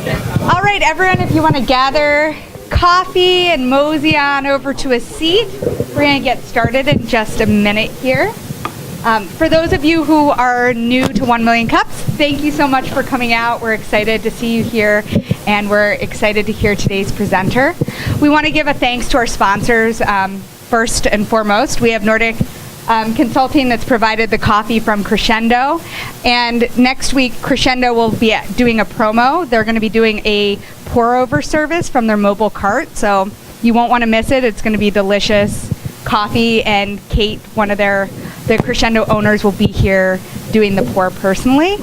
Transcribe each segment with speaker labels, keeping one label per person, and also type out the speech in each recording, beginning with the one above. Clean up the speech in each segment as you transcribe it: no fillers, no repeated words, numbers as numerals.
Speaker 1: All right, everyone, if you want to gather coffee and mosey on over to a seat, we're going to get started in just a minute here. For those of you who are new to 1 Million Cups, thank you so much for coming out. We're excited to see you here, and we're excited to hear today's presenter. We want to give a thanks to our sponsors. First and foremost, we have Nordic Consulting that's provided the coffee from Crescendo. And next week, Crescendo will be doing a promo. They're going to be doing a pour-over service from their mobile cart, so you won't want to miss it. It's going to be delicious coffee, and Kate, one of the Crescendo owners, will be here doing the pour personally.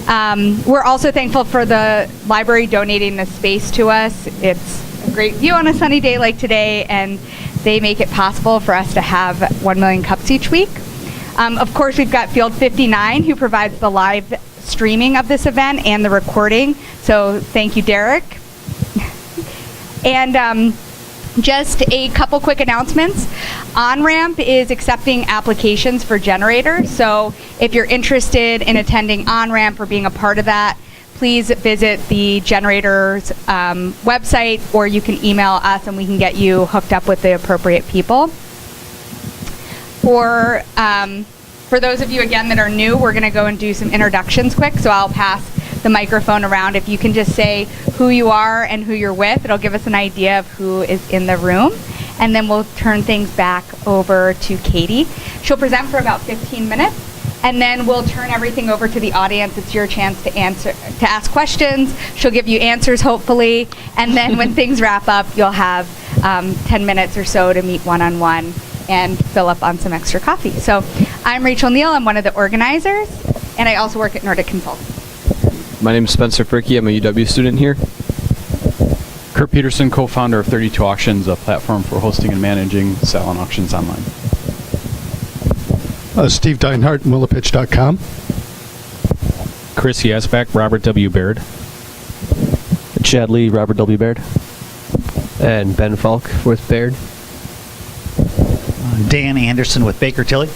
Speaker 1: We're also thankful for the library donating the space to us. It's a great view on a sunny day like today, and they make it possible for us to have 1 million cups each week. Of course, we've got Field 59, who provides the live streaming of this event and the recording. So thank you, Derek. And just a couple quick announcements. OnRamp is accepting applications for generators. So if you're interested in attending OnRamp or being a part of that, please visit the generator's website, or you can email us and we can get you hooked up with the appropriate people. For those of you, again, that are new, we're going to go and do some introductions quick. So I'll pass the microphone around. If you can just say who you are and who you're with, it'll give us an idea of who is in the room. And then we'll turn things back over to Katie. She'll present for about 15 minutes. And then we'll turn everything over to the audience. It's your chance to ask questions. She'll give you answers, hopefully. And then when things wrap up, you'll have 10 minutes or so to meet one-on-one and fill up on some extra coffee. So I'm Rachel Neal. I'm one of the organizers, and I also work at Nordic Consulting.
Speaker 2: My name is Spencer Fricky. I'm a UW student here.
Speaker 3: Kurt Peterson, co-founder of 32 Auctions, a platform for hosting and managing silent auctions online.
Speaker 4: Steve Deinhardt, Willowpitch.com.
Speaker 5: Chris Yazbek, Robert W. Baird.
Speaker 6: Chad Lee, Robert W. Baird.
Speaker 7: And Ben Falk with Baird.
Speaker 8: Dan Anderson with Baker Tilly.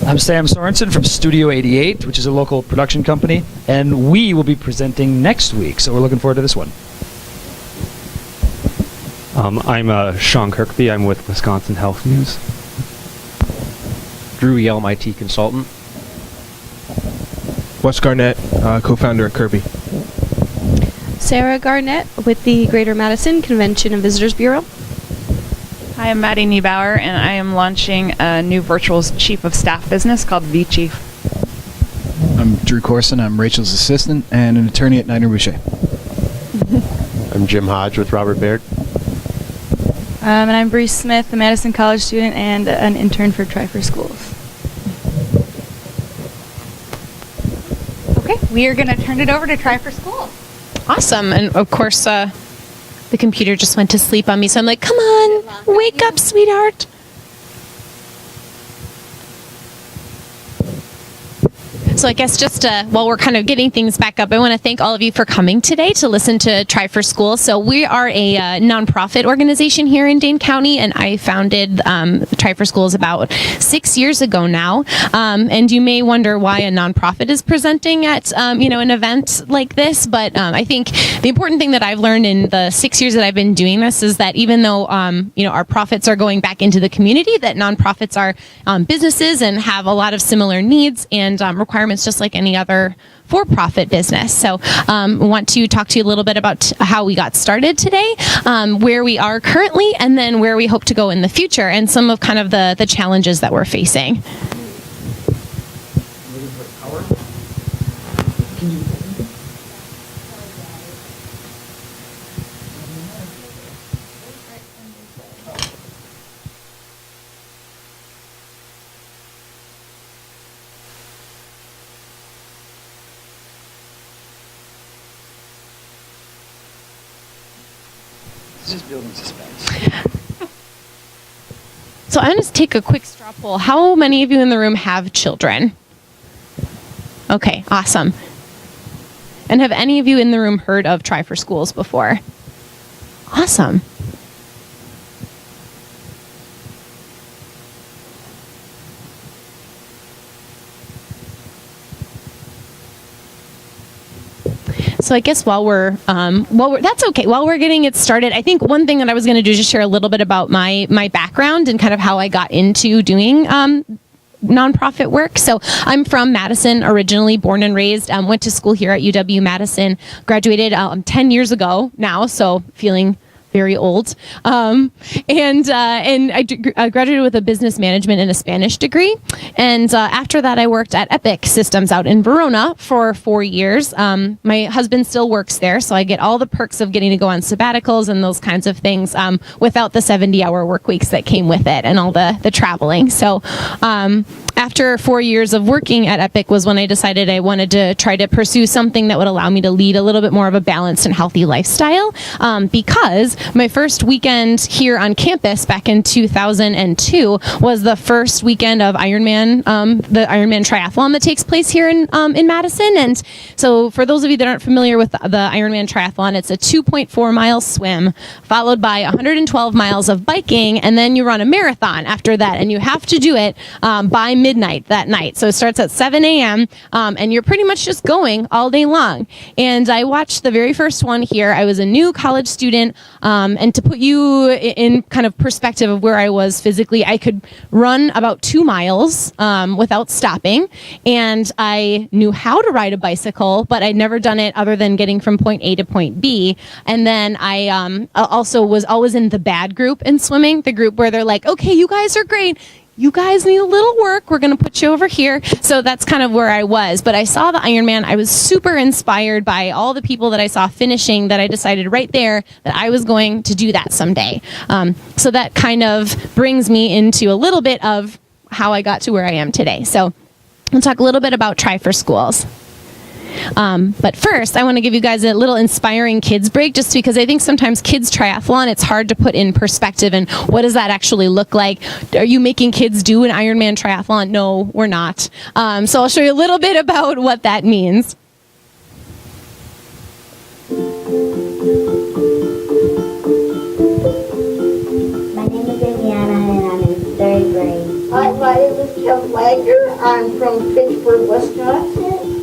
Speaker 9: I'm Sam Sorensen from Studio 88, which is a local production company, and we will be presenting next week, so we're looking forward to this one.
Speaker 10: I'm Sean Kirkby. I'm with Wisconsin Health News.
Speaker 11: Drew Yelm, IT consultant.
Speaker 12: Wes Garnett, co-founder at Kirby.
Speaker 13: Sarah Garnett with the Greater Madison Convention and Visitors Bureau.
Speaker 14: Hi, I'm Maddie Niebauer, and I am launching a new virtual chief of staff business called vChief.
Speaker 15: I'm Drew Corson. I'm Rachel's assistant and an attorney at Niner Boucher.
Speaker 16: I'm Jim Hodge with Robert Baird.
Speaker 17: And I'm Bree Smith, a Madison College student and an intern for Tri4Schools.
Speaker 1: Okay, we are going to turn it over to Tri4Schools.
Speaker 18: Awesome. And of course, the computer just went to sleep on me, so I'm like, come on, wake up, sweetheart. So I guess just while we're kind of getting things back up, I want to thank all of you for coming today to listen to Tri4Schools. So we are a nonprofit organization here in Dane County, and I founded Tri4Schools about 6 years ago now. And you may wonder why a nonprofit is presenting at an event like this, but I think the important thing that I've learned in the 6 years that I've been doing this is that even though our profits are going back into the community, that nonprofits are businesses and have a lot of similar needs and requirements just like any other for-profit business. So want to talk to you a little bit about how we got started today, where we are currently, and then where we hope to go in the future, and some of kind of the challenges that we're facing.
Speaker 9: Just building suspense.
Speaker 18: So I'm going to take a quick straw poll. How many of you in the room have children? Okay, awesome. And have any of you in the room heard of Tri4Schools before? Awesome. So I guess while we're that's okay. While we're getting it started, I think one thing that I was going to do is just share a little bit about my background and kind of how I got into doing nonprofit work. So I'm from Madison, originally born and raised. Went to school here at UW Madison. Graduated 10 years ago now, so feeling very old. And I graduated with a business management and a Spanish degree. And after that, I worked at Epic Systems out in Verona for 4 years. My husband still works there, so I get all the perks of getting to go on sabbaticals and those kinds of things without the 70-hour work weeks that came with it and all the traveling. So after 4 years of working at Epic was when I decided I wanted to try to pursue something that would allow me to lead a little bit more of a balanced and healthy lifestyle, because my first weekend here on campus back in 2002 was the first weekend of Ironman, the Ironman Triathlon that takes place here in Madison. And so for those of you that aren't familiar with the Ironman Triathlon, it's a 2.4 mile swim followed by 112 miles of biking, and then you run a marathon after that, and you have to do it by midnight that night. So it starts at 7 a.m. And you're pretty much just going all day long. And I watched the very first one here. I was a new college student, and to put you in kind of perspective of where I was physically, I could run about 2 miles without stopping, and I knew how to ride a bicycle, but I'd never done it other than getting from point A to point B. And then I also was always in the bad group in swimming, the group where they're like, okay, you guys are great. You guys need a little work. We're going to put you over here. So that's kind of where I was. But I saw the Ironman. I was super inspired by all the people that I saw finishing that I decided right there that I was going to do that someday. So that kind of brings me into a little bit of how I got to where I am today. So we'll talk a little bit about Tri4Schools. But first, I want to give you guys a little inspiring kids break, just because I think sometimes kids triathlon, it's hard to put in perspective and what does that actually look like? Are you making kids do an Ironman triathlon? No, we're not. So I'll show you a little bit about what that means.
Speaker 5: My name is Indiana and I'm in 3rd grade.
Speaker 11: Hi, my name is Kevin Wagner. I'm from Fitchburg, Wisconsin.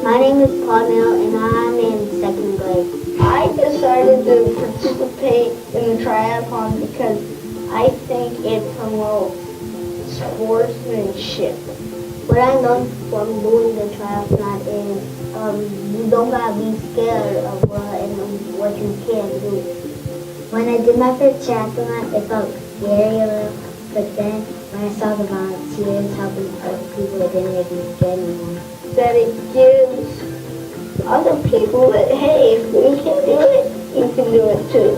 Speaker 5: My name is Claudel and I'm in 2nd grade.
Speaker 11: I decided to participate in the triathlon because I think it promotes sportsmanship.
Speaker 5: What I learned from doing the triathlon is you don't gotta be scared of what you can do. When I did my first triathlon, it felt scary a little, but then when I saw the volunteers helping other people, it didn't make me scared anymore.
Speaker 11: That it gives other people that, hey, if we can do it, you can do it too.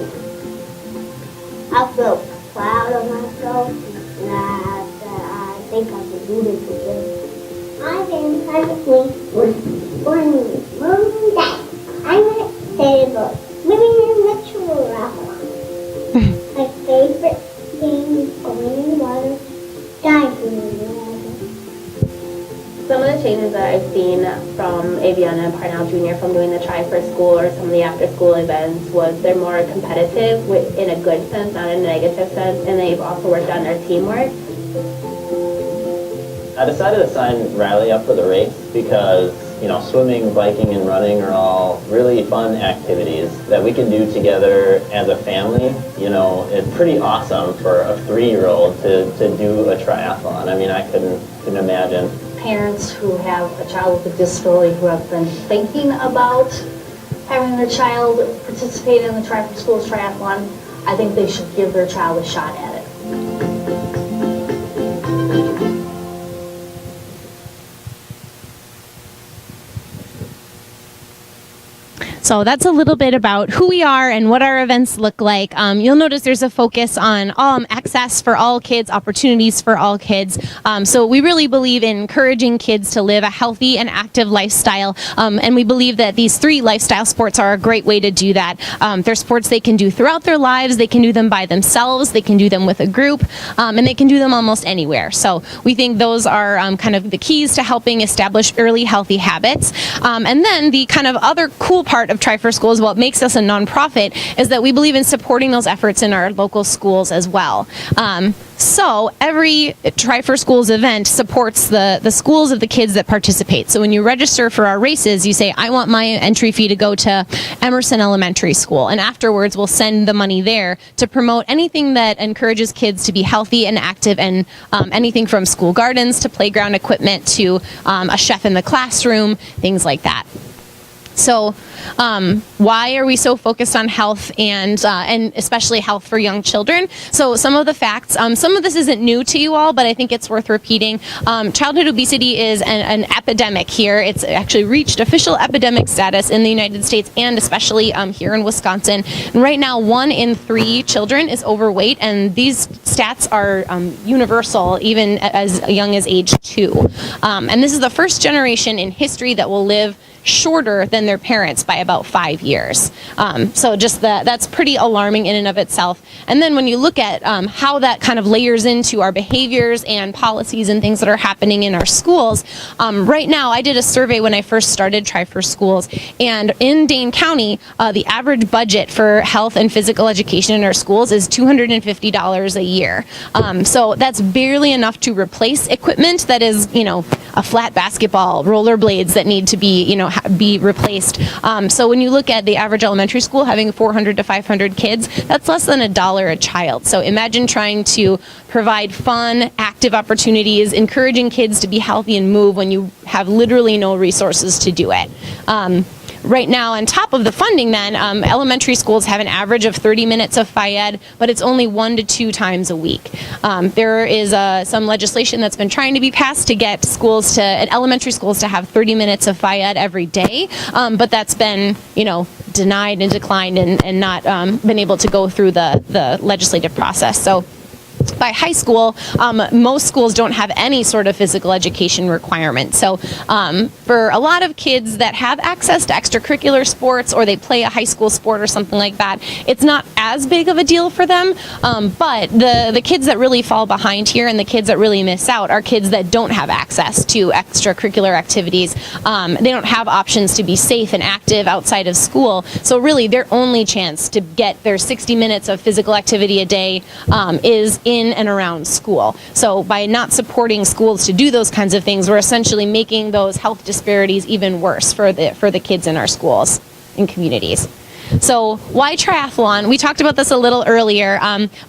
Speaker 5: I feel proud of myself, and I think I can do this again.
Speaker 19: I've been perfectly with one mom and dad. I'm going to say about living in the triathlon. My favorite thing is going in the water, diving in the water.
Speaker 20: Some of the changes that I've seen from Aviana and Parnell Jr. from doing the Tri4School or some of the after-school events was they're more competitive in a good sense, not in a negative sense, and they've also worked on their teamwork.
Speaker 21: I decided to sign Riley up for the race because, you know, swimming, biking, and running are all really fun activities that we can do together as a family. You know, it's pretty awesome for a 3-year-old to do a triathlon. I mean, I couldn't imagine.
Speaker 22: Parents who have a child with a disability who have been thinking about having their child participate in the Tri4Schools triathlon, I think they should give their child a shot at it.
Speaker 18: So that's a little bit about who we are and what our events look like. You'll notice there's a focus on access for all kids, opportunities for all kids. So we really believe in encouraging kids to live a healthy and active lifestyle. And we believe that these 3 lifestyle sports are a great way to do that. They're sports they can do throughout their lives. They can do them by themselves. They can do them with a group. And they can do them almost anywhere. So we think those are kind of the keys to helping establish early healthy habits. And then the kind of other cool part of Tri4Schools, what makes us a nonprofit, is that we believe in supporting those efforts in our local schools as well. So every Tri4Schools event supports the schools of the kids that participate. So when you register for our races, you say, I want my entry fee to go to Emerson Elementary School. And afterwards, we'll send the money there to promote anything that encourages kids to be healthy and active, and anything from school gardens to playground equipment to a chef in the classroom, things like that. So why are we so focused on health and especially health for young children? So some of the facts, some of this isn't new to you all, but I think it's worth repeating. Childhood obesity is an epidemic here. It's actually reached official epidemic status in the United States and especially here in Wisconsin. And right now, 1 in 3 children is overweight, and these stats are universal, even as young as age 2. And this is the first generation in history that will live shorter than their parents by about 5 years. So just that's pretty alarming in and of itself. And then when you look at how that kind of layers into our behaviors and policies and things that are happening in our schools, right now I did a survey when I first started Tri4Schools, and in Dane County, the average budget for health and physical education in our schools is $250 a year. So that's barely enough to replace equipment that is, a flat basketball, rollerblades that need to be, be replaced. So when you look at the average elementary school having 400 to 500 kids, that's less than $1 a child. So imagine trying to provide fun, active opportunities, encouraging kids to be healthy and move when you have literally no resources to do it. Right now, on top of the funding then, elementary schools have an average of 30 minutes of Phy-Ed, but it's only 1 to 2 times a week. There is some legislation that's been trying to be passed to get elementary schools to have 30 minutes of Phy-Ed every day, but that's been, denied and declined and not been able to go through the legislative process. So by high school, most schools don't have any sort of physical education requirement. So for a lot of kids that have access to extracurricular sports, or they play a high school sport or something like that, it's not as big of a deal for them. But the kids that really fall behind here and the kids that really miss out are kids that don't have access to extracurricular activities. They don't have options to be safe and active outside of school. So really their only chance to get their 60 minutes of physical activity a day is in and around school. So by not supporting schools to do those kinds of things, we're essentially making those health disparities even worse for the kids in our schools and communities. So why triathlon? We talked about this a little earlier,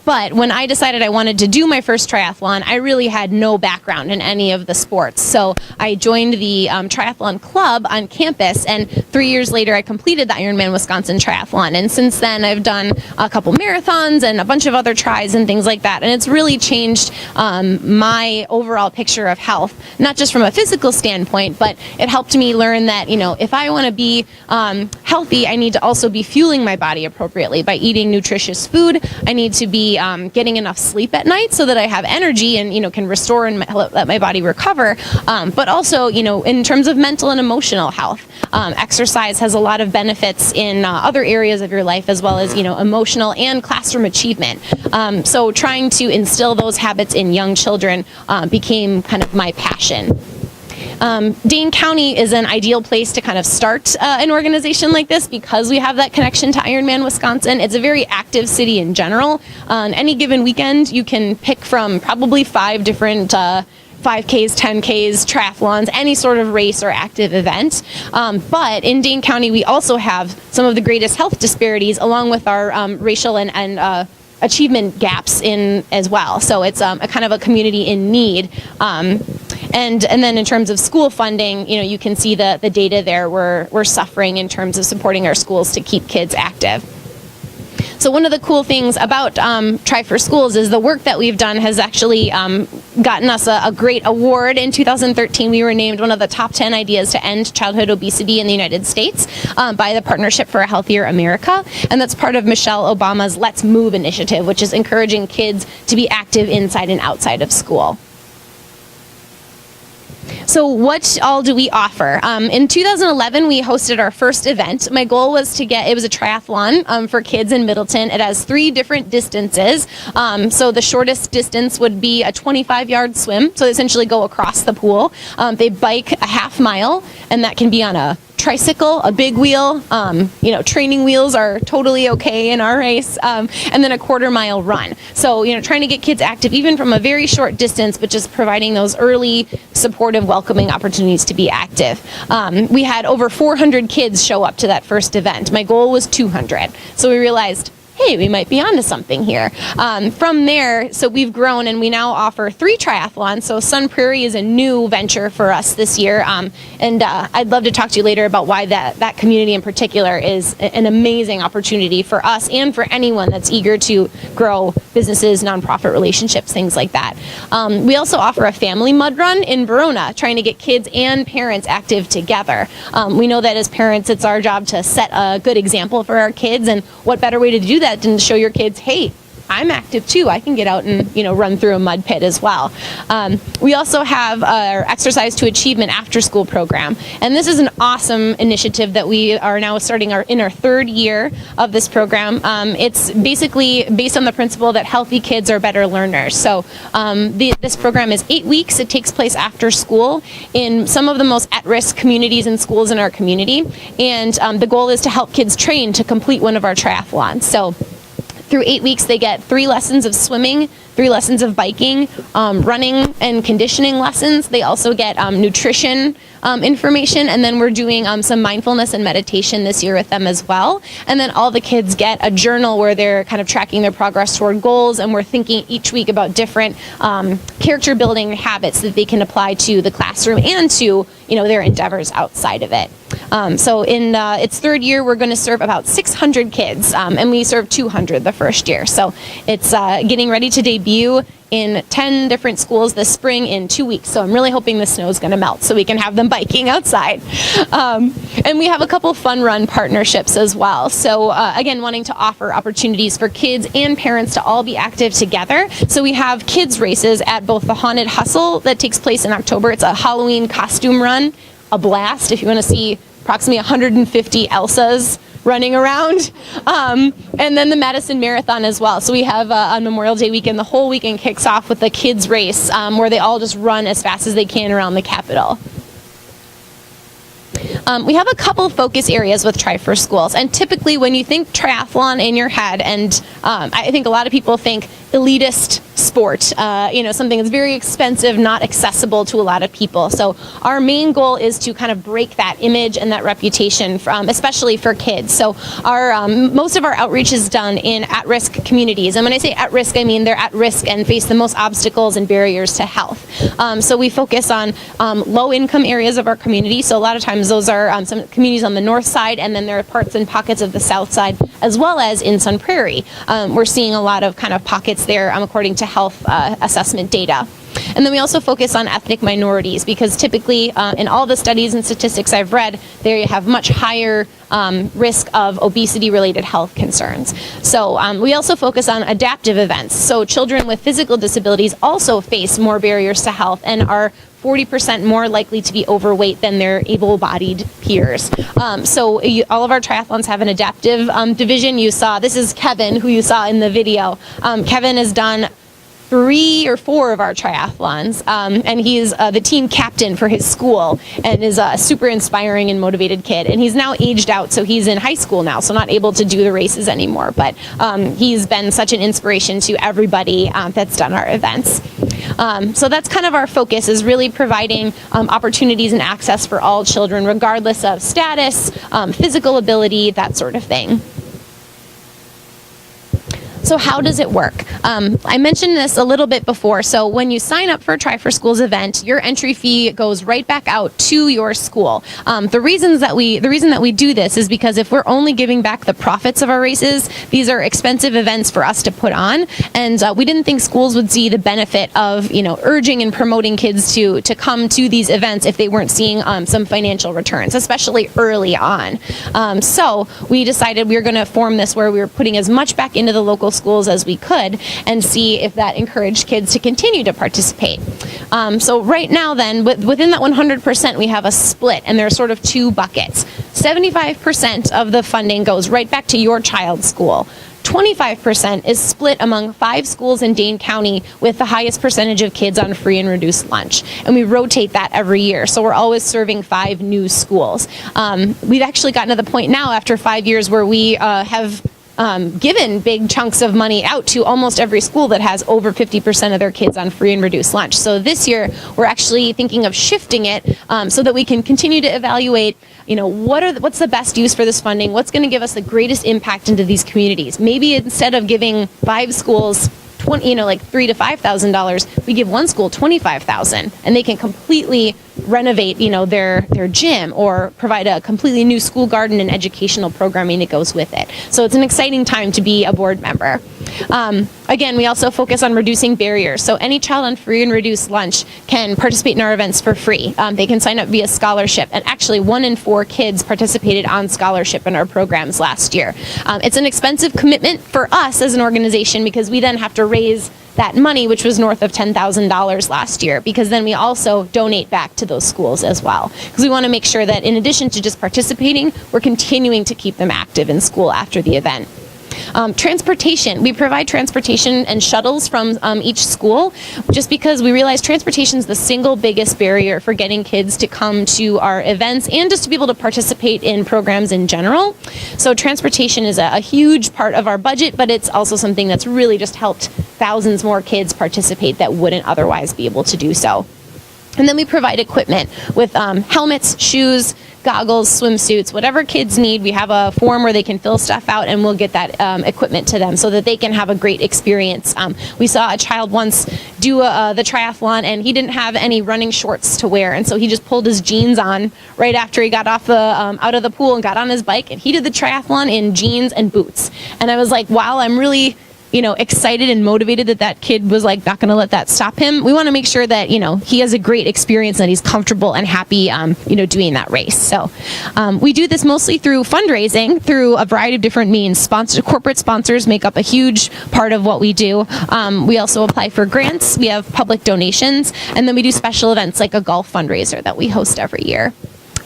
Speaker 18: but when I decided I wanted to do my first triathlon, I really had no background in any of the sports. So I joined the triathlon club on campus, and 3 years later I completed the Ironman Wisconsin Triathlon. And since then I've done a couple marathons and a bunch of other tries and things like that. And it's really changed my overall picture of health, not just from a physical standpoint, but it helped me learn that, if I want to be healthy, I need to also be fueling my body appropriately by eating nutritious food. I need to be getting enough sleep at night so that I have energy and can restore and let my body recover. But also, in terms of mental and emotional health, exercise has a lot of benefits in other areas of your life, as well as emotional and classroom achievement. So trying to instill those habits in young children became kind of my passion. Dane County is an ideal place to kind of start an organization like this because we have that connection to Ironman Wisconsin. It's a very active city in general. On any given weekend, you can pick from probably 5 different 5Ks, 10Ks, triathlons, any sort of race or active event. But in Dane County, we also have some of the greatest health disparities, along with our racial and achievement gaps in as well. So it's a kind of a community in need. And then in terms of school funding, you can see the data there. We're suffering in terms of supporting our schools to keep kids active. So one of the cool things about Tri4Schools is the work that we've done has actually gotten us a great award. In 2013, we were named one of the top 10 ideas to end childhood obesity in the United States by the Partnership for a Healthier America. And that's part of Michelle Obama's Let's Move initiative, which is encouraging kids to be active inside and outside of school. So what all do we offer? In 2011, we hosted our first event. My goal was it was a triathlon for kids in Middleton. It has 3 different distances. So the shortest distance would be a 25-yard swim. So they essentially go across the pool. They bike a half mile, and that can be on a tricycle, a big wheel, training wheels are totally okay in our race, and then a 1/4 mile run. So, trying to get kids active even from a very short distance, but just providing those early, supportive, welcoming opportunities to be active. We had over 400 kids show up to that first event. My goal was 200. So we realized, hey, we might be onto something here. From there, so we've grown and we now offer 3 triathlons. So Sun Prairie is a new venture for us this year. And I'd love to talk to you later about why that community in particular is an amazing opportunity for us and for anyone that's eager to grow businesses, nonprofit relationships, things like that. We also offer a family mud run in Verona, trying to get kids and parents active together. We know that as parents, it's our job to set a good example for our kids, and what better way to do that than to show your kids, hey, I'm active too. I can get out and run through a mud pit as well. We also have our Exercise to Achievement after school program, and this is an awesome initiative that we are now starting in our 3rd year of this program. It's basically based on the principle that healthy kids are better learners. So this program is 8 weeks. It takes place after school in some of the most at-risk communities and schools in our community, and the goal is to help kids train to complete one of our triathlons. So through 8 weeks, they get 3 lessons of swimming, 3 lessons of biking, running and conditioning lessons. They also get nutrition information, and then we're doing some mindfulness and meditation this year with them as well. And then all the kids get a journal where they're kind of tracking their progress toward goals, and we're thinking each week about different character building habits that they can apply to the classroom and to their endeavors outside of it. So in its 3rd year, we're going to serve about 600 kids, and we served 200 the first year. So it's getting ready to debut in 10 different schools this spring in 2 weeks. So I'm really hoping the snow is going to melt so we can have them biking outside. And we have a couple fun run partnerships as well. So again, wanting to offer opportunities for kids and parents to all be active together. So we have kids races at both the Haunted Hustle that takes place in October. It's a Halloween costume run, a blast if you want to see approximately 150 Elsas running around, and then the Madison Marathon as well. So we have on Memorial Day weekend, the whole weekend kicks off with the kids race where they all just run as fast as they can around the Capitol. We have a couple focus areas with Tri4Schools, and typically when you think triathlon in your head, and I think a lot of people think elitist sport, something that's very expensive, not accessible to a lot of people. So our main goal is to kind of break that image and that reputation especially for kids. So our most of our outreach is done in at-risk communities, and when I say at-risk, I mean they're at risk and face the most obstacles and barriers to health. So we focus on low-income areas of our community. So a lot of times those are some communities on the north side, and then there are parts and pockets of the south side, as well as in Sun Prairie. We're seeing a lot of kind of pockets there according to health assessment data. And then we also focus on ethnic minorities because typically in all the studies and statistics I've read, they have much higher risk of obesity-related health concerns. So we also focus on adaptive events. So children with physical disabilities also face more barriers to health and are 40% more likely to be overweight than their able-bodied peers. So all of our triathlons have an adaptive division. You saw, this is Kevin, who you saw in the video. Kevin has done 3 or 4 of our triathlons, and he's the team captain for his school and is a super inspiring and motivated kid. And he's now aged out, so he's in high school now, so not able to do the races anymore. But he's been such an inspiration to everybody that's done our events. So that's kind of our focus, is really providing opportunities and access for all children, regardless of status, physical ability, that sort of thing. So how does it work? I mentioned this a little bit before. So when you sign up for a Tri4Schools event, your entry fee goes right back out to your school. The reason that we do this is because if we're only giving back the profits of our races, these are expensive events for us to put on, and we didn't think schools would see the benefit of urging and promoting kids to come to these events if they weren't seeing some financial returns, especially early on. So we decided we were going to form this where we were putting as much back into the local schools as we could and see if that encouraged kids to continue to participate. So right now then, within that 100%, we have a split, and there are sort of 2 buckets. 75% of the funding goes right back to your child's school. 25% is split among 5 schools in Dane County with the highest percentage of kids on free and reduced lunch. And we rotate that every year. So we're always serving 5 new schools. We've actually gotten to the point now after 5 years where we have given big chunks of money out to almost every school that has over 50% of their kids on free and reduced lunch. So this year, we're actually thinking of shifting it so that we can continue to evaluate, what's the best use for this funding? What's going to give us the greatest impact into these communities? Maybe instead of giving 5 schools like $3,000 to $5,000, we give one school $25,000, and they can completely renovate, their gym or provide a completely new school garden and educational programming that goes with it. So it's an exciting time to be a board member. Again, we also focus on reducing barriers. So any child on free and reduced lunch can participate in our events for free. They can sign up via scholarship, and actually 1 in 4 kids participated on scholarship in our programs last year. It's an expensive commitment for us as an organization because we then have to raise that money, which was north of $10,000 last year, because then we also donate back to those schools as well. Because we want to make sure that in addition to just participating, we're continuing to keep them active in school after the event. Transportation. We provide transportation and shuttles from each school just because we realize transportation is the single biggest barrier for getting kids to come to our events and just to be able to participate in programs in general. So transportation is a huge part of our budget, but it's also something that's really just helped thousands more kids participate that wouldn't otherwise be able to do so. And then we provide equipment with helmets, shoes, goggles, swimsuits, whatever kids need. We have a form where they can fill stuff out, and we'll get that equipment to them so that they can have a great experience. We saw a child once do the triathlon, and he didn't have any running shorts to wear, and so he just pulled his jeans on right after he got off the out of the pool and got on his bike, and he did the triathlon in jeans and boots. And I was like, wow, I'm really excited and motivated that kid was like not going to let that stop him. We want to make sure that, he has a great experience and he's comfortable and happy, doing that race. So we do this mostly through fundraising, through a variety of different means. Corporate sponsors make up a huge part of what we do. We also apply for grants. We have public donations, and then we do special events like a golf fundraiser that we host every year.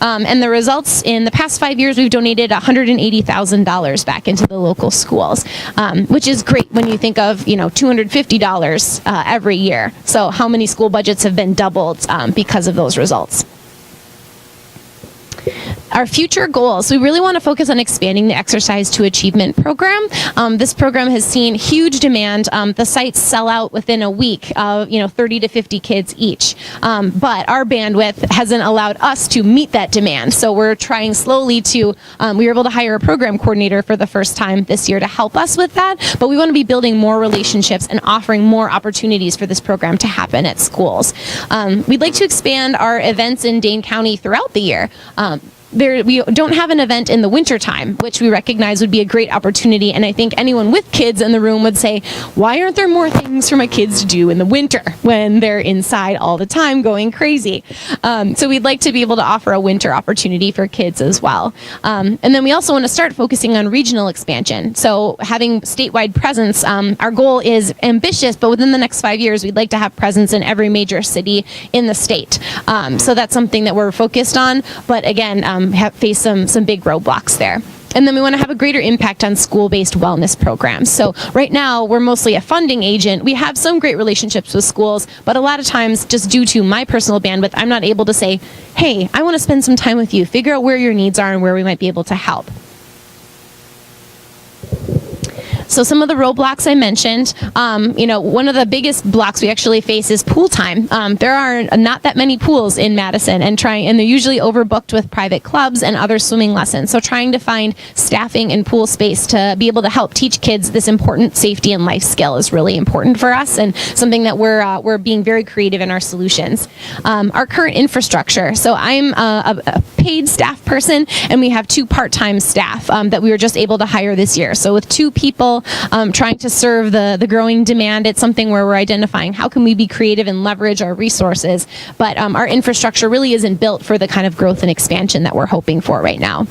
Speaker 18: And the results, in the past 5 years, we've donated $180,000 back into the local schools, which is great when you think of, $250 every year. So how many school budgets have been doubled because of those results? Our future goals, we really want to focus on expanding the Exercise to Achievement program. This program has seen huge demand. The sites sell out within a week of 30 to 50 kids each. But our bandwidth hasn't allowed us to meet that demand. So we're trying slowly to, we were able to hire a program coordinator for the first time this year to help us with that. But we want to be building more relationships and offering more opportunities for this program to happen at schools. We'd like to expand our events in Dane County throughout the year. We don't have an event in the wintertime, which we recognize would be a great opportunity, and I think anyone with kids in the room would say, why aren't there more things for my kids to do in the winter when they're inside all the time going crazy? So we'd like to be able to offer a winter opportunity for kids as well. And then we also want to start focusing on regional expansion. So having statewide presence, our goal is ambitious, but within the next 5 years, we'd like to have presence in every major city in the state. So that's something that we're focused on, but again, have faced some big roadblocks there. And then we want to have a greater impact on school-based wellness programs. So right now, we're mostly a funding agent. We have some great relationships with schools, but a lot of times, just due to my personal bandwidth, I'm not able to say, hey, I want to spend some time with you, figure out where your needs are and where we might be able to help. So some of the roadblocks I mentioned, one of the biggest blocks we actually face is pool time. There are not that many pools in Madison, and they're usually overbooked with private clubs and other swimming lessons. So trying to find staffing and pool space to be able to help teach kids this important safety and life skill is really important for us, and something that we're being very creative in our solutions. Our current infrastructure. So I'm a paid staff person, and we have 2 part-time staff that we were just able to hire this year. So with 2 people trying to serve the growing demand, it's something where we're identifying how can we be creative and leverage our resources, but our infrastructure really isn't built for the kind of growth and expansion that we're hoping for right now.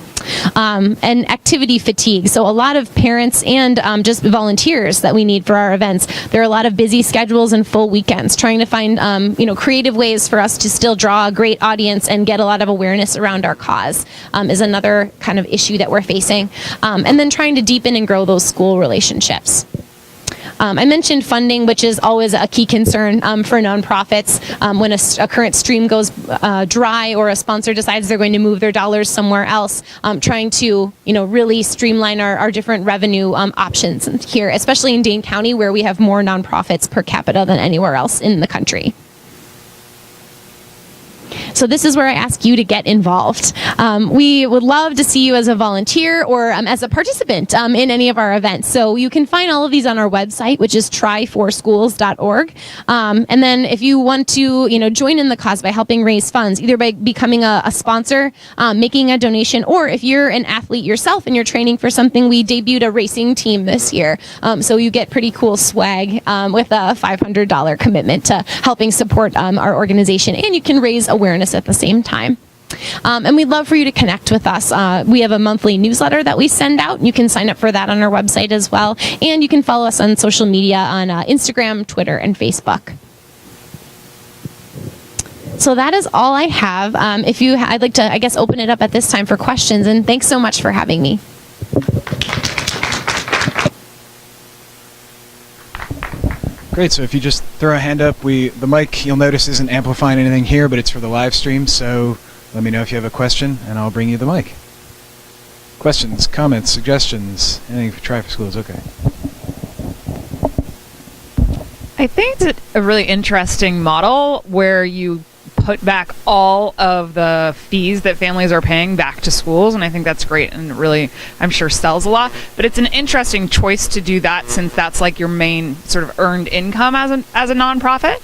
Speaker 18: And activity fatigue. So a lot of parents and just volunteers that we need for our events. There are a lot of busy schedules and full weekends. Trying to find creative ways for us to still draw a great audience and get a lot of awareness around our cause is another kind of issue that we're facing. And then trying to deepen and grow those school relationships. relationships. I mentioned funding, which is always a key concern for nonprofits. When a current stream goes dry or a sponsor decides they're going to move their dollars somewhere else, trying to really streamline our different revenue options here, especially in Dane County, where we have more nonprofits per capita than anywhere else in the country. So this is where I ask you to get involved. We would love to see you as a volunteer or as a participant in any of our events. So you can find all of these on our website, which is Tri4Schools.org. And then if you want to, join in the cause by helping raise funds, either by becoming a sponsor, making a donation, or if you're an athlete yourself and you're training for something, we debuted a racing team this year. So you get pretty cool swag with a $500 commitment to helping support our organization, and you can raise awareness at the same time. And we'd love for you to connect with us. We have a monthly newsletter that we send out. You can sign up for that on our website as well. And you can follow us on social media on Instagram, Twitter, and Facebook. So that is all I have. I'd like to, open it up at this time for questions. And thanks so much for having me.
Speaker 15: Great, so if you just throw a hand up, the mic, you'll notice, isn't amplifying anything here, but it's for the live stream, so let me know if you have a question, and I'll bring you the mic. Questions, comments, suggestions, anything for Tri4Schools? Okay.
Speaker 14: I think it's a really interesting model where you put back all of the fees that families are paying back to schools, and I think that's great and really, I'm sure, sells a lot. But it's an interesting choice to do that, since that's like your main sort of earned income as a nonprofit.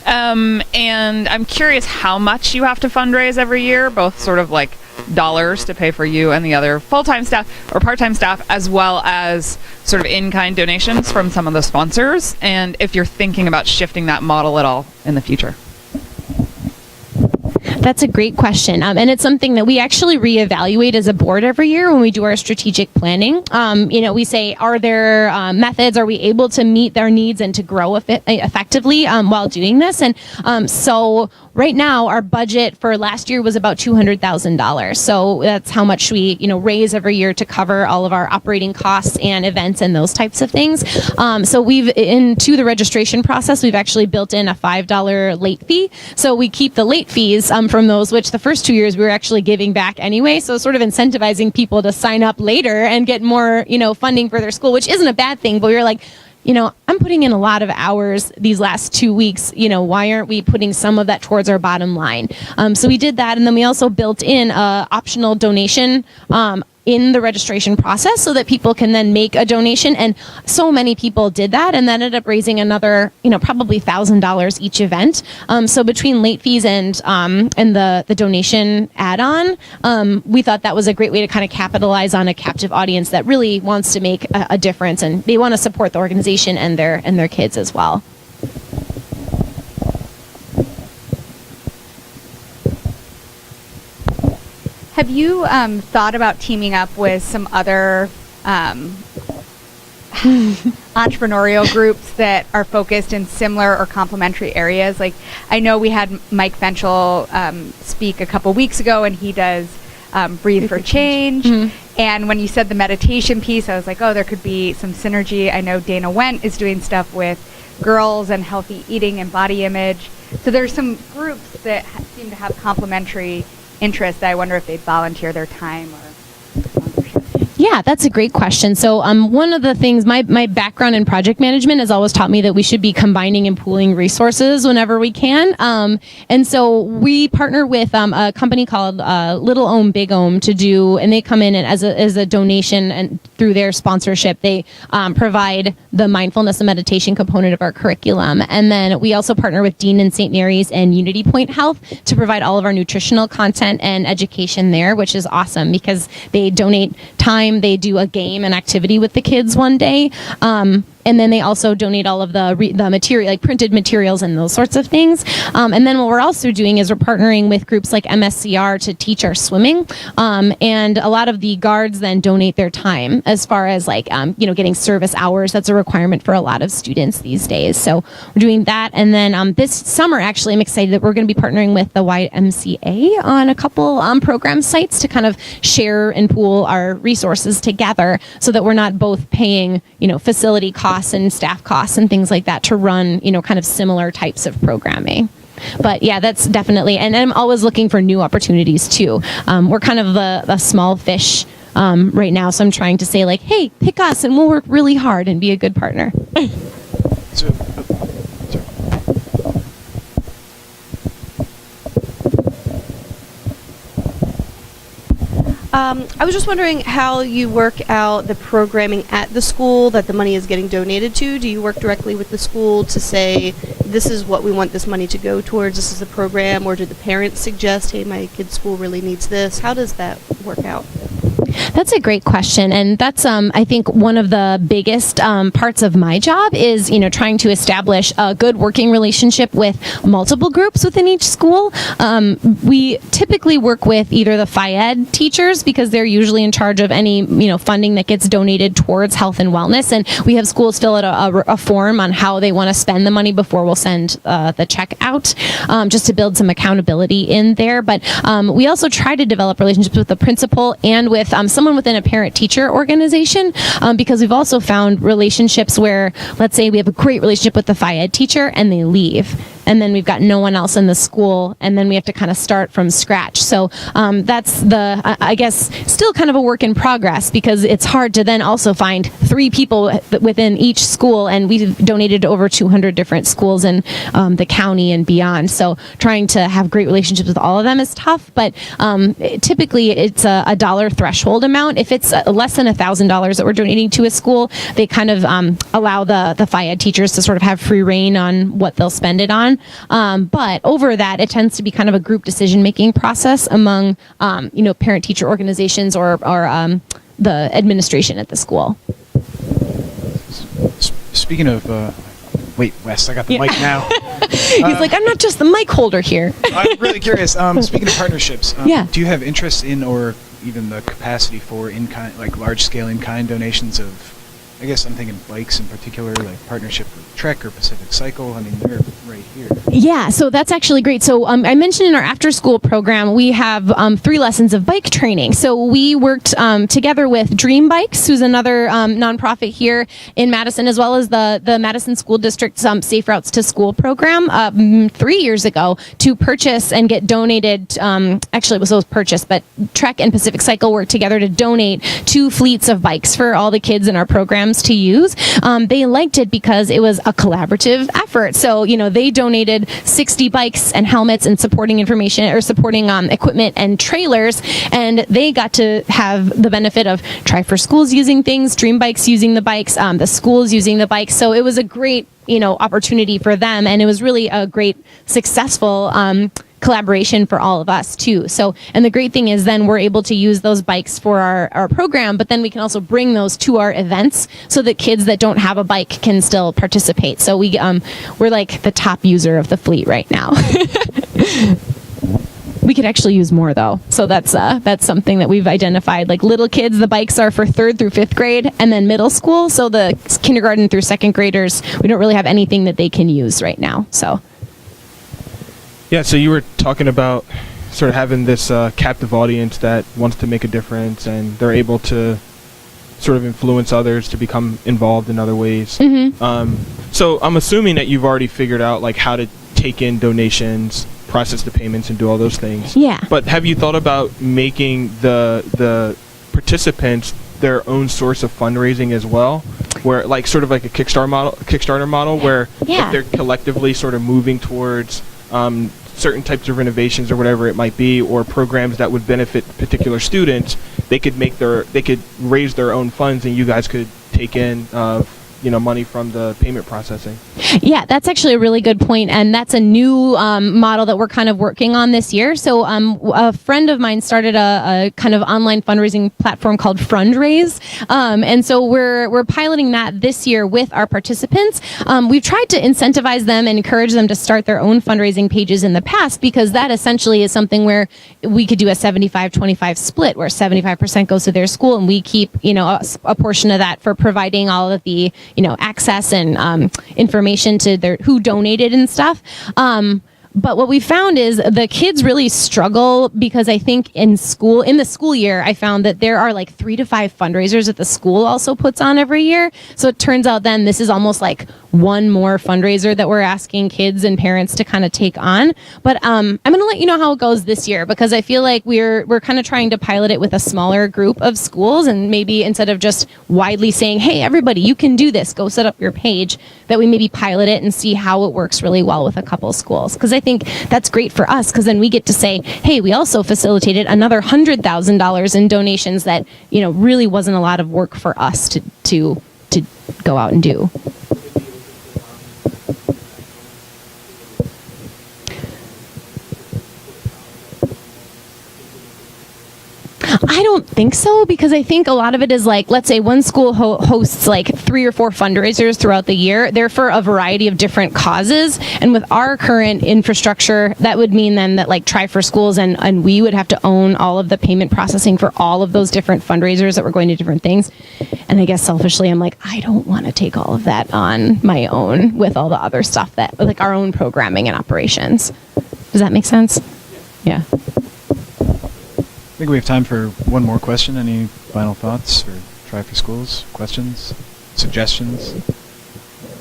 Speaker 14: And I'm curious how much you have to fundraise every year, both sort of like dollars to pay for you and the other full-time staff or part-time staff, as well as sort of in-kind donations from some of the sponsors, and if you're thinking about shifting that model at all in the future.
Speaker 18: That's a great question. And it's something that we actually reevaluate as a board every year when we do our strategic planning. We say, are there methods, are we able to meet their needs and to grow effectively while doing this? And so right now, our budget for last year was about $200,000. So that's how much we, raise every year to cover all of our operating costs and events and those types of things. So into the registration process, we've actually built in a $5 late fee. So we keep the late fees from those, which the first 2 years we were actually giving back anyway. So sort of incentivizing people to sign up later and get more, funding for their school, which isn't a bad thing. But we were like, I'm putting in a lot of hours these last 2 weeks. Why aren't we putting some of that towards our bottom line? So we did that. And then we also built in a optional donation in the registration process so that people can then make a donation. And so many people did that, and that ended up raising another, probably $1,000 each event. So between late fees and the donation add-on, we thought that was a great way to kind of capitalize on a captive audience that really wants to make a difference, and they want to support the organization and their kids as well.
Speaker 1: Have you thought about teaming up with some other entrepreneurial groups that are focused in similar or complementary areas? Like, I know we had Mike Fenchel speak a couple weeks ago, and he does Breathe for Change. Mm-hmm. And when you said the meditation piece, I was like, oh, there could be some synergy. I know Dana Wendt is doing stuff with girls and healthy eating and body image. So there's some groups that seem to have complementary interest. I wonder if they'd volunteer their time or sponsorship.
Speaker 18: Yeah, that's a great question. So one of the things, my background in project management has always taught me that we should be combining and pooling resources whenever we can. And so we partner with a company called Little Ohm Big Ohm to do, and they come in and as a donation, and through their sponsorship, they provide the mindfulness and meditation component of our curriculum. And then we also partner with Dean and St. Mary's and Unity Point Health to provide all of our nutritional content and education there, which is awesome because they donate time. They do a game and activity with the kids one day. and then they also donate all of the material, like printed materials and those sorts of things. And then what we're also doing is we're partnering with groups like MSCR to teach our swimming. And a lot of the guards then donate their time as far as like, getting service hours. That's a requirement for a lot of students these days. So we're doing that. And then this summer, actually, I'm excited that we're going to be partnering with the YMCA on a couple program sites to kind of share and pool our resources together so that we're not both paying, facility costs and staff costs and things like that to run, kind of similar types of programming. But yeah, that's definitely, and I'm always looking for new opportunities too. We're kind of a small fish right now, so I'm trying to say like, hey, pick us and we'll work really hard and be a good partner.
Speaker 13: I was just wondering how you work out the programming at the school that the money is getting donated to. Do you work directly with the school to say, this is what we want this money to go towards, this is the program, or do the parents suggest, hey, my kid's school really needs this? How does that work out?
Speaker 18: That's a great question, and that's I think one of the biggest parts of my job is trying to establish a good working relationship with multiple groups within each school. We typically work with either the FIED teachers because they're usually in charge of any funding that gets donated towards health and wellness, and we have schools fill out a form on how they want to spend the money before we'll send the check out, just to build some accountability in there. But we also try to develop relationships with the principal and with someone within a parent-teacher organization, because we've also found relationships where, let's say we have a great relationship with the FIED teacher and they leave, and then we've got no one else in the school, and then we have to kind of start from scratch. So that's I guess, still kind of a work in progress, because it's hard to then also find 3 people within each school, and we've donated to over 200 different schools in the county and beyond. So trying to have great relationships with all of them is tough, but typically it's a dollar threshold amount. If it's less than $1,000 that we're donating to a school, they kind of allow the FIED teachers to sort of have free reign on what they'll spend it on. But over that, it tends to be kind of a group decision-making process among, parent-teacher organizations or the administration at the school.
Speaker 15: Speaking of, wait, Wes, I got the mic now.
Speaker 18: He's like, I'm not just the mic holder here.
Speaker 15: I'm really curious. Speaking of partnerships,
Speaker 18: yeah.
Speaker 15: Do you have interest in, or even the capacity for in-kind, like large-scale in-kind donations of, I guess I'm thinking bikes in particular, like partnership with Trek or Pacific Cycle? I mean, they're right here.
Speaker 18: Yeah, so that's actually great. So I mentioned in our after-school program, we have 3 lessons of bike training. So we worked together with Dream Bikes, who's another nonprofit here in Madison, as well as the Madison School District's Safe Routes to School program 3 years ago to purchase and get donated. Actually, it was purchased, but Trek and Pacific Cycle worked together to donate 2 fleets of bikes for all the kids in our program to use. They liked it because it was a collaborative effort. So, they donated 60 bikes and helmets and supporting information or supporting equipment and trailers, and they got to have the benefit of Tri4Schools using things, Dream Bikes using the bikes, the schools using the bikes. So it was a great, opportunity for them, and it was really a great, successful collaboration for all of us too. So, and the great thing is then we're able to use those bikes for our program, but then we can also bring those to our events so that kids that don't have a bike can still participate. So we're like the top user of the fleet right now. We could actually use more though. So that's something that we've identified. Like little kids, the bikes are for 3rd through 5th grade, and then middle school. So the kindergarten through 2nd graders, we don't really have anything that they can use right now. So.
Speaker 12: Yeah, so you were talking about sort of having this captive audience that wants to make a difference, and they're able to sort of influence others to become involved in other ways. Mm-hmm. So I'm assuming that you've already figured out like how to take in donations, process the payments, and do all those things.
Speaker 18: Yeah.
Speaker 12: But have you thought about making the participants their own source of fundraising as well, where like sort of like a Kickstarter model, where if they're collectively sort of moving towards certain types of renovations or whatever it might be, or programs that would benefit particular students, they could raise their own funds, and you guys could take in money from the payment processing.
Speaker 18: Yeah, that's actually a really good point, and that's a new model that we're kind of working on this year. So a friend of mine started a kind of online fundraising platform called Fundraise, and so we're piloting that this year with our participants. We've tried to incentivize them and encourage them to start their own fundraising pages in the past, because that essentially is something where we could do a 75-25 split, where 75% goes to their school, and we keep a portion of that for providing all of the access and information to who donated and stuff. But what we found is the kids really struggle, because I think in the school year, I found that there are like 3 to 5 fundraisers that the school also puts on every year. So it turns out then this is almost like one more fundraiser that we're asking kids and parents to kind of take on. But I'm going to let you know how it goes this year, because I feel like we're kind of trying to pilot it with a smaller group of schools, and maybe instead of just widely saying, hey, everybody, you can do this, go set up your page, that we maybe pilot it and see how it works really well with a couple schools. Because I think that's great for us, because then we get to say, hey, we also facilitated another $100,000 in donations that, really wasn't a lot of work for us to go out and do. I don't think so, because I think a lot of it is like, let's say one school hosts like 3 or 4 fundraisers throughout the year. They're for a variety of different causes. And with our current infrastructure, that would mean then that like Tri4Schools and we would have to own all of the payment processing for all of those different fundraisers that were going to different things. And I guess selfishly, I'm like, I don't want to take all of that on my own with all the other stuff that, like our own programming and operations. Does that make sense? Yeah.
Speaker 15: I think we have time for one more question. Any final thoughts for Tri4Schools? Questions? Suggestions?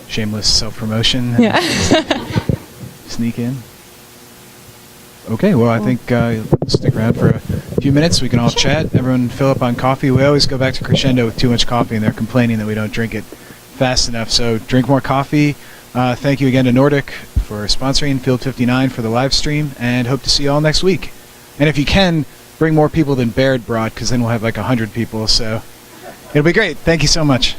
Speaker 15: Shameless self-promotion?
Speaker 18: Yeah.
Speaker 15: Sneak in? Okay, well, I think stick around for a few minutes. We can all chat. Everyone fill up on coffee. We always go back to Crescendo with too much coffee, and they're complaining that we don't drink it fast enough. So drink more coffee. Thank you again to Nordic for sponsoring Field 59 for the live stream, and hope to see you all next week. And if you can, bring more people than Baird brought, because then we'll have like 100 people. So it'll be great. Thank you so much.